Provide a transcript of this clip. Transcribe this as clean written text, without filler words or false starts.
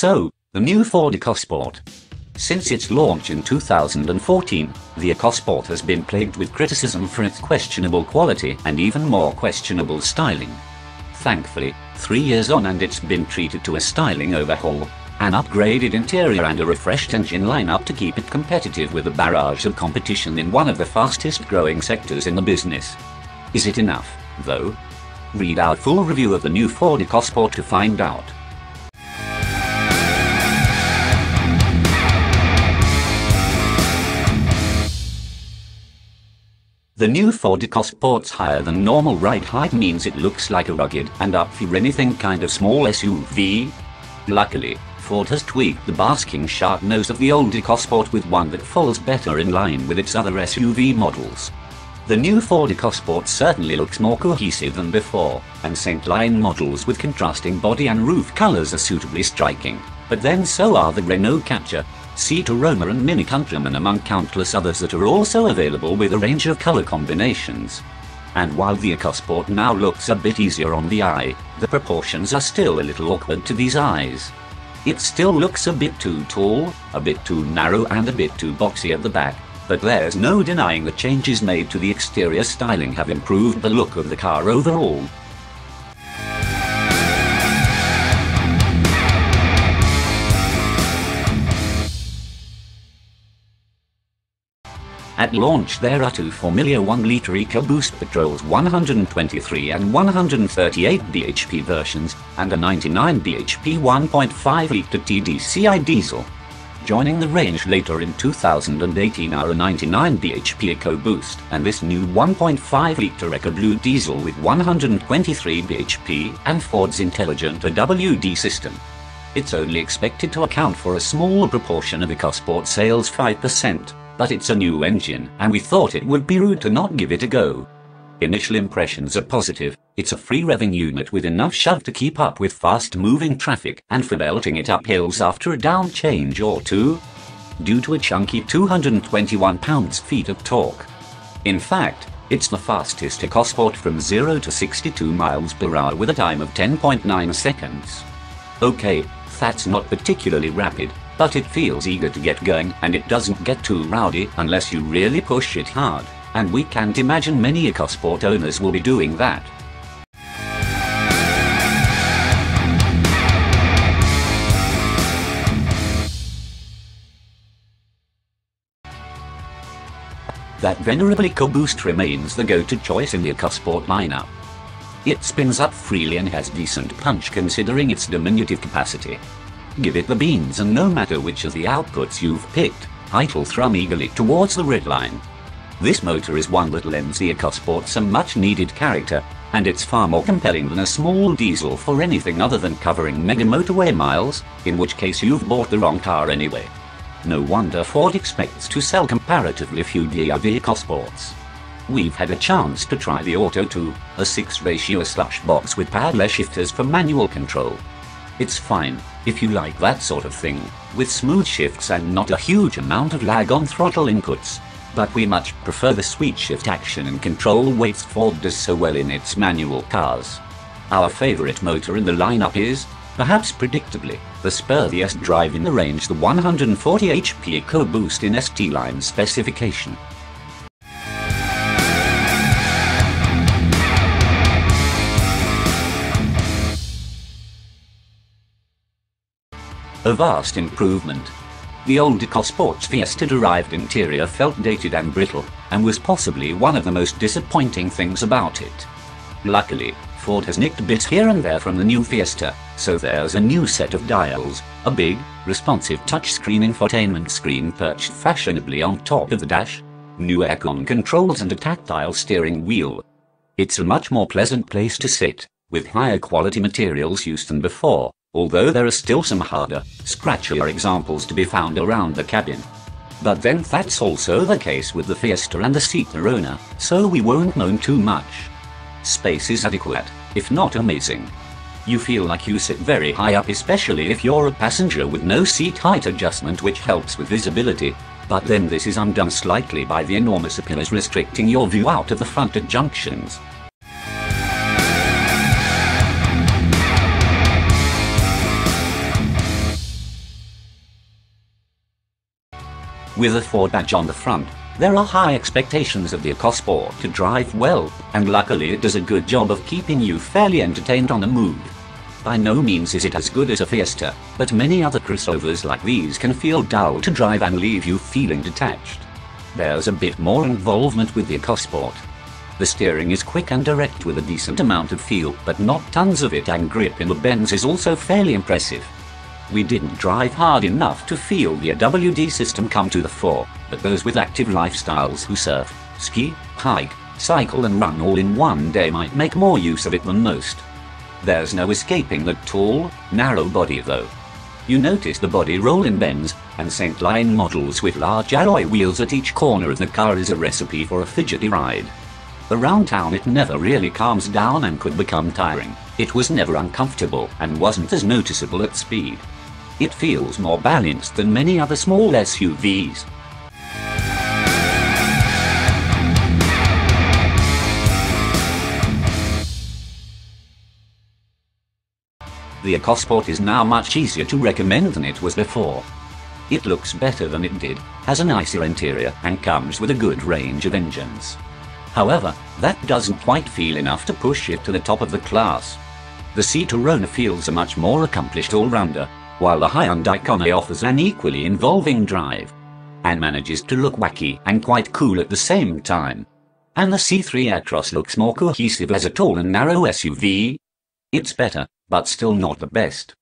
So, the new Ford EcoSport. Since its launch in 2014, the EcoSport has been plagued with criticism for its questionable quality and even more questionable styling. Thankfully, 3 years on and it's been treated to a styling overhaul, an upgraded interior and a refreshed engine lineup to keep it competitive with a barrage of competition in one of the fastest growing sectors in the business. Is it enough, though? Read our full review of the new Ford EcoSport to find out. The new Ford EcoSport's higher than normal ride height means it looks like a rugged and up for anything kind of small SUV. Luckily, Ford has tweaked the basking shark nose of the old EcoSport with one that falls better in line with its other SUV models. The new Ford EcoSport certainly looks more cohesive than before, and Saint-Line models with contrasting body and roof colors are suitably striking, but then so are the Renault Captur, Seat Aroma and Mini Countryman among countless others that are also available with a range of color combinations. And while the EcoSport now looks a bit easier on the eye, the proportions are still a little awkward to these eyes. It still looks a bit too tall, a bit too narrow and a bit too boxy at the back, but there's no denying the changes made to the exterior styling have improved the look of the car overall. At launch there are two familiar 1-litre EcoBoost petrols, 123 and 138 bhp versions, and a 99 bhp 1.5-litre TDCi diesel. Joining the range later in 2018 are a 99 bhp EcoBoost and this new 1.5-litre EcoBlue diesel with 123 bhp and Ford's intelligent AWD system. It's only expected to account for a small proportion of EcoSport sales, 5%. But it's a new engine, and we thought it would be rude to not give it a go. Initial impressions are positive. It's a free-revving unit with enough shove to keep up with fast-moving traffic and for belting it up hills after a down change or two, due to a chunky 221 pounds-feet of torque. In fact, it's the fastest EcoSport from 0 to 62 miles per hour with a time of 10.9 seconds. Okay, that's not particularly rapid, but it feels eager to get going and it doesn't get too rowdy unless you really push it hard, and we can't imagine many EcoSport owners will be doing that. That venerable EcoBoost remains the go-to choice in the EcoSport lineup. It spins up freely and has decent punch considering its diminutive capacity. Give it the beans and no matter which of the outputs you've picked, it'll thrum eagerly towards the red line. This motor is one that lends the EcoSport some much needed character, and it's far more compelling than a small diesel for anything other than covering mega motorway miles, in which case you've bought the wrong car anyway. No wonder Ford expects to sell comparatively few DIY EcoSports. We've had a chance to try the Auto 2, a 6-ratio slush box with paddler shifters for manual control. It's fine, if you like that sort of thing, with smooth shifts and not a huge amount of lag on throttle inputs, but we much prefer the sweet shift action and control weights Ford does so well in its manual cars. Our favorite motor in the lineup is, perhaps predictably, the spurriest drive in the range, the 140 HP EcoBoost in ST-Line specification. A vast improvement. The old EcoSport's Fiesta-derived interior felt dated and brittle, and was possibly one of the most disappointing things about it. Luckily, Ford has nicked bits here and there from the new Fiesta, so there's a new set of dials, a big, responsive touchscreen infotainment screen perched fashionably on top of the dash, new aircon controls and a tactile steering wheel. It's a much more pleasant place to sit, with higher quality materials used than before, although there are still some harder, scratchier examples to be found around the cabin. But then that's also the case with the Fiesta and the Seat Aroma, so we won't moan too much. Space is adequate, if not amazing. You feel like you sit very high up, especially if you're a passenger with no seat height adjustment, which helps with visibility, but then this is undone slightly by the enormous pillars restricting your view out of the front at junctions. With a Ford badge on the front, there are high expectations of the EcoSport to drive well, and luckily it does a good job of keeping you fairly entertained on the move. By no means is it as good as a Fiesta, but many other crossovers like these can feel dull to drive and leave you feeling detached. There's a bit more involvement with the EcoSport. The steering is quick and direct with a decent amount of feel, but not tons of it, and grip in the bends is also fairly impressive. We didn't drive hard enough to feel the AWD system come to the fore, but those with active lifestyles who surf, ski, hike, cycle and run all in one day might make more use of it than most. There's no escaping the tall, narrow body though. You notice the body roll in bends, and Saint Line models with large alloy wheels at each corner of the car is a recipe for a fidgety ride. Around town it never really calms down and could become tiring. It was never uncomfortable and wasn't as noticeable at speed. It feels more balanced than many other small SUVs. The EcoSport is now much easier to recommend than it was before. It looks better than it did, has a nicer interior and comes with a good range of engines. However, that doesn't quite feel enough to push it to the top of the class. The C-Torona feels a much more accomplished all-rounder, while the Hyundai Kona offers an equally involving drive, and manages to look wacky and quite cool at the same time. And the C3 Aircross looks more cohesive as a tall and narrow SUV. It's better, but still not the best.